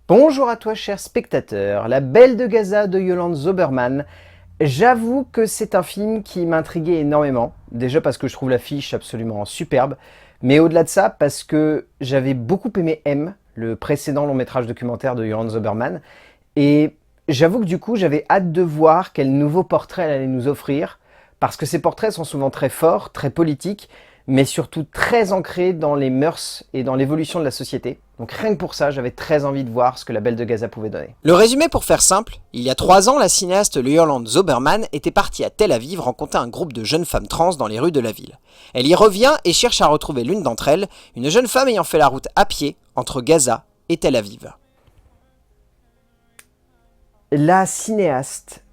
Bonjour à toi cher spectateur, La Belle de Gaza de Yolande Zoberman. J'avoue que c'est un film qui m'intriguait énormément, déjà parce que je trouve l'affiche absolument superbe, mais au-delà de ça parce que j'avais beaucoup aimé M, le précédent long métrage documentaire de Yolande Zoberman, et j'avoue que du coup j'avais hâte de voir quel nouveau portrait elle allait nous offrir, parce que ces portraits sont souvent très forts, très politiques, mais surtout très ancrés dans les mœurs et dans l'évolution de la société. Donc rien que pour ça, j'avais très envie de voir ce que La Belle de Gaza pouvait donner. Le résumé pour faire simple, il y a 3 ans, la cinéaste Yolande Zoberman était partie à Tel Aviv rencontrer un groupe de jeunes femmes trans dans les rues de la ville. Elle y revient et cherche à retrouver l'une d'entre elles, une jeune femme ayant fait la route à pied entre Gaza et Tel Aviv. La cinéaste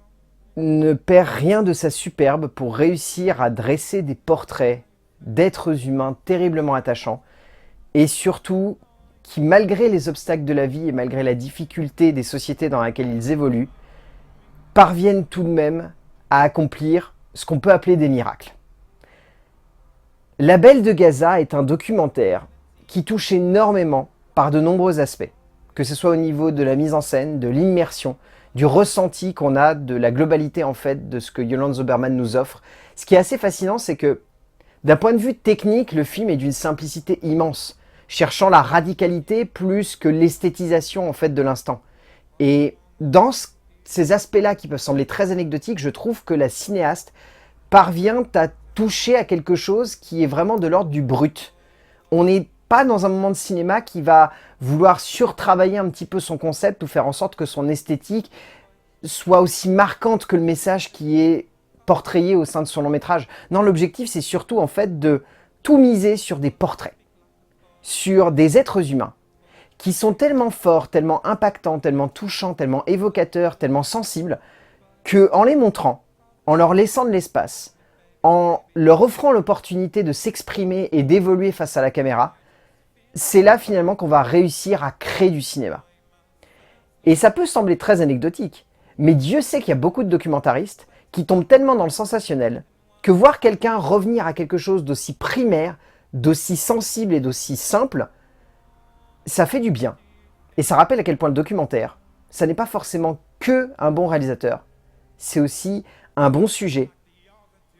ne perd rien de sa superbe pour réussir à dresser des portraits d'êtres humains terriblement attachants et surtout qui, malgré les obstacles de la vie et malgré la difficulté des sociétés dans lesquelles ils évoluent, parviennent tout de même à accomplir ce qu'on peut appeler des miracles. La Belle de Gaza est un documentaire qui touche énormément par de nombreux aspects, que ce soit au niveau de la mise en scène, de l'immersion, du ressenti qu'on a de la globalité en fait de ce que Yolande Zoberman nous offre. Ce qui est assez fascinant, c'est que d'un point de vue technique, le film est d'une simplicité immense, cherchant la radicalité plus que l'esthétisation en fait de l'instant. Et dans ces aspects-là qui peuvent sembler très anecdotiques, je trouve que la cinéaste parvient à toucher à quelque chose qui est vraiment de l'ordre du brut. On n'est pas dans un moment de cinéma qui va vouloir surtravailler un petit peu son concept ou faire en sorte que son esthétique soit aussi marquante que le message qui est portrayé au sein de son long métrage. Non, l'objectif c'est surtout en fait de tout miser sur des portraits, sur des êtres humains qui sont tellement forts, tellement impactants, tellement touchants, tellement évocateurs, tellement sensibles, qu'en les montrant, en leur laissant de l'espace, en leur offrant l'opportunité de s'exprimer et d'évoluer face à la caméra, c'est là finalement qu'on va réussir à créer du cinéma. Et ça peut sembler très anecdotique, mais Dieu sait qu'il y a beaucoup de documentaristes qui tombent tellement dans le sensationnel que voir quelqu'un revenir à quelque chose d'aussi primaire, d'aussi sensible et d'aussi simple, ça fait du bien. Et ça rappelle à quel point le documentaire, ça n'est pas forcément que un bon réalisateur, c'est aussi un bon sujet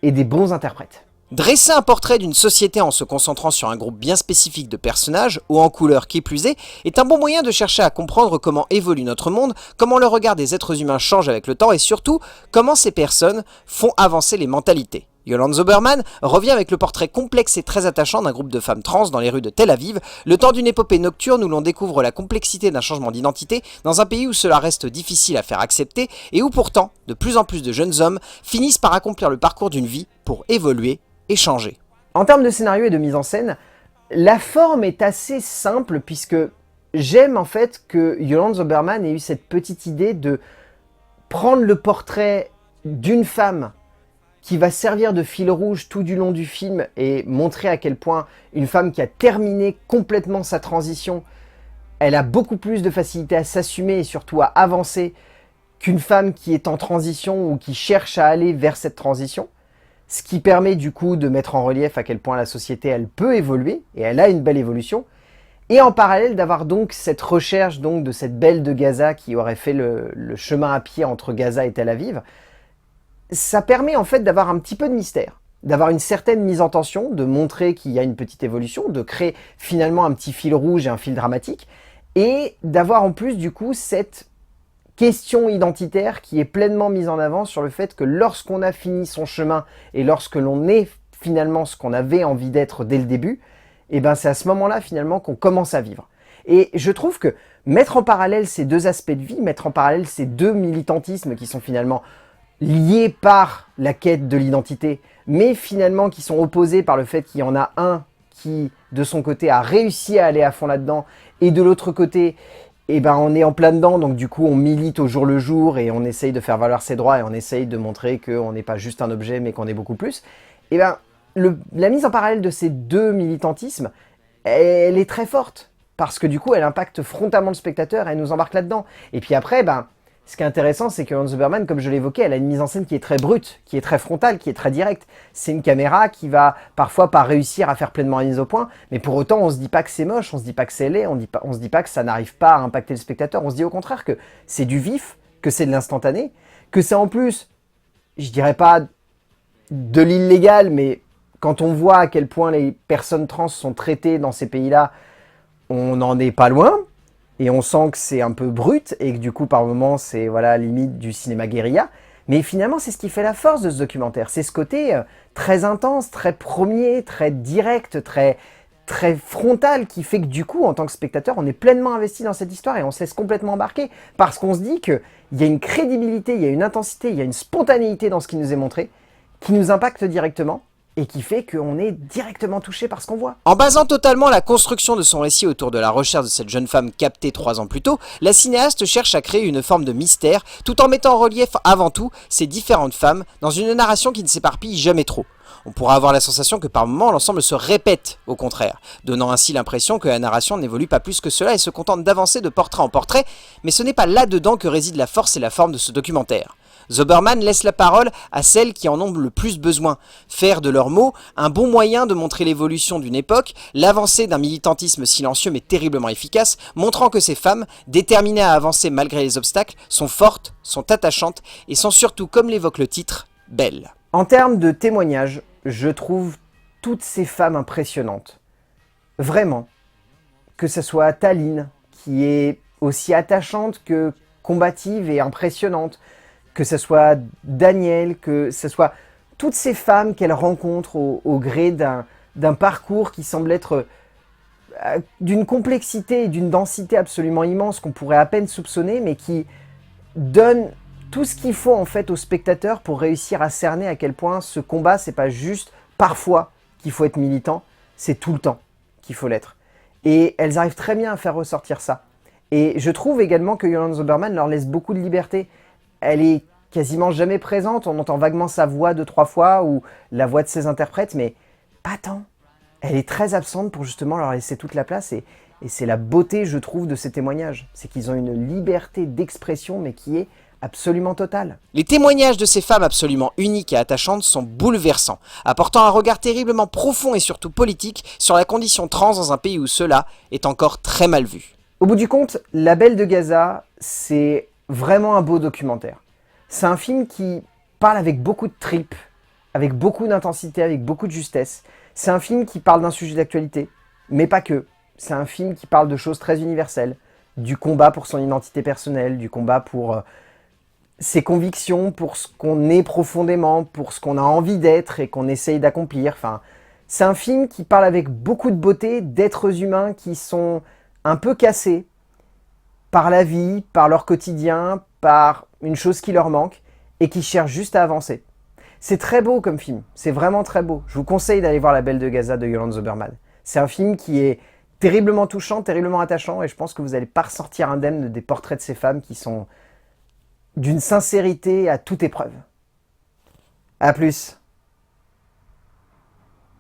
et des bons interprètes. Dresser un portrait d'une société en se concentrant sur un groupe bien spécifique de personnages, ou en couleur qui plus est un bon moyen de chercher à comprendre comment évolue notre monde, comment le regard des êtres humains change avec le temps et surtout, comment ces personnes font avancer les mentalités. Yolande Zoberman revient avec le portrait complexe et très attachant d'un groupe de femmes trans dans les rues de Tel Aviv, le temps d'une épopée nocturne où l'on découvre la complexité d'un changement d'identité dans un pays où cela reste difficile à faire accepter et où pourtant, de plus en plus de jeunes hommes finissent par accomplir le parcours d'une vie pour évoluer et changer. En termes de scénario et de mise en scène, la forme est assez simple puisque j'aime en fait que Yolande Zoberman ait eu cette petite idée de prendre le portrait d'une femme qui va servir de fil rouge tout du long du film et montrer à quel point une femme qui a terminé complètement sa transition, elle a beaucoup plus de facilité à s'assumer et surtout à avancer qu'une femme qui est en transition ou qui cherche à aller vers cette transition. Ce qui permet du coup de mettre en relief à quel point la société elle peut évoluer, et elle a une belle évolution, et en parallèle d'avoir donc cette recherche donc de cette Belle de Gaza qui aurait fait le chemin à pied entre Gaza et Tel Aviv. Ça permet en fait d'avoir un petit peu de mystère, d'avoir une certaine mise en tension, de montrer qu'il y a une petite évolution, de créer finalement un petit fil rouge et un fil dramatique, et d'avoir en plus du coup cette question identitaire qui est pleinement mise en avant sur le fait que lorsqu'on a fini son chemin et lorsque l'on est finalement ce qu'on avait envie d'être dès le début, et ben c'est à ce moment-là finalement qu'on commence à vivre. Et je trouve que mettre en parallèle ces deux aspects de vie, mettre en parallèle ces deux militantismes qui sont finalement liés par la quête de l'identité, mais finalement qui sont opposés par le fait qu'il y en a un qui, de son côté, a réussi à aller à fond là-dedans, et de l'autre côté, et ben on est en plein dedans, donc du coup on milite au jour le jour et on essaye de faire valoir ses droits et on essaye de montrer qu'on n'est pas juste un objet mais qu'on est beaucoup plus. Et ben la mise en parallèle de ces deux militantismes, elle est très forte parce que du coup elle impacte frontalement le spectateur et elle nous embarque là-dedans. Et puis après, ben Ce qui est intéressant, c'est que Hans Zimmerman, comme je l'évoquais, elle a une mise en scène qui est très brute, qui est très frontale, qui est très directe. C'est une caméra qui va parfois pas réussir à faire pleinement la mise au point, mais pour autant, on se dit pas que c'est moche, on se dit pas que c'est laid, on se dit pas que ça n'arrive pas à impacter le spectateur. On se dit au contraire que c'est du vif, que c'est de l'instantané, que c'est en plus, je dirais pas de l'illégal, mais quand on voit à quel point les personnes trans sont traitées dans ces pays-là, on n'en est pas loin. Et on sent que c'est un peu brut et que du coup, par moments, c'est voilà, limite du cinéma guérilla. Mais finalement, c'est ce qui fait la force de ce documentaire. C'est ce côté très intense, très premier, très direct, très frontal qui fait que du coup, en tant que spectateur, on est pleinement investi dans cette histoire et on se laisse complètement embarquer parce qu'on se dit qu'il y a une crédibilité, il y a une intensité, il y a une spontanéité dans ce qui nous est montré qui nous impacte directement et qui fait qu'on est directement touché par ce qu'on voit. En basant totalement la construction de son récit autour de la recherche de cette jeune femme captée 3 ans plus tôt, la cinéaste cherche à créer une forme de mystère, tout en mettant en relief avant tout ces différentes femmes dans une narration qui ne s'éparpille jamais trop. On pourra avoir la sensation que par moments l'ensemble se répète au contraire, donnant ainsi l'impression que la narration n'évolue pas plus que cela et se contente d'avancer de portrait en portrait, mais ce n'est pas là-dedans que réside la force et la forme de ce documentaire. Zimmerman laisse la parole à celles qui en ont le plus besoin, faire de leurs mots un bon moyen de montrer l'évolution d'une époque, l'avancée d'un militantisme silencieux mais terriblement efficace, montrant que ces femmes, déterminées à avancer malgré les obstacles, sont fortes, sont attachantes et sont surtout, comme l'évoque le titre, belles. En termes de témoignages, je trouve toutes ces femmes impressionnantes. Vraiment. Que ce soit Taline, qui est aussi attachante que combative et impressionnante, que ce soit Daniel, que ce soit toutes ces femmes qu'elle rencontre au gré d'un parcours qui semble être d'une complexité et d'une densité absolument immense qu'on pourrait à peine soupçonner, mais qui donne tout ce qu'il faut en fait au spectateur pour réussir à cerner à quel point ce combat, c'est pas juste parfois qu'il faut être militant, c'est tout le temps qu'il faut l'être. Et elles arrivent très bien à faire ressortir ça. Et je trouve également que Yolande Zoberman leur laisse beaucoup de liberté. Elle est quasiment jamais présente, on entend vaguement sa voix 2-3 fois ou la voix de ses interprètes, mais pas tant. Elle est très absente pour justement leur laisser toute la place et c'est la beauté, je trouve, de ces témoignages. C'est qu'ils ont une liberté d'expression, mais qui est absolument totale. Les témoignages de ces femmes absolument uniques et attachantes sont bouleversants, apportant un regard terriblement profond et surtout politique sur la condition trans dans un pays où cela est encore très mal vu. Au bout du compte, La Belle de Gaza, c'est vraiment un beau documentaire. C'est un film qui parle avec beaucoup de tripes, avec beaucoup d'intensité, avec beaucoup de justesse. C'est un film qui parle d'un sujet d'actualité, mais pas que. C'est un film qui parle de choses très universelles, du combat pour son identité personnelle, du combat pour ses convictions, pour ce qu'on est profondément, pour ce qu'on a envie d'être et qu'on essaye d'accomplir. Enfin, c'est un film qui parle avec beaucoup de beauté d'êtres humains qui sont un peu cassés par la vie, par leur quotidien, par une chose qui leur manque et qui cherchent juste à avancer. C'est très beau comme film, c'est vraiment très beau. Je vous conseille d'aller voir La Belle de Gaza de Yolande Zoberman. C'est un film qui est terriblement touchant, terriblement attachant et je pense que vous n'allez pas ressortir indemne des portraits de ces femmes qui sont d'une sincérité à toute épreuve. A plus.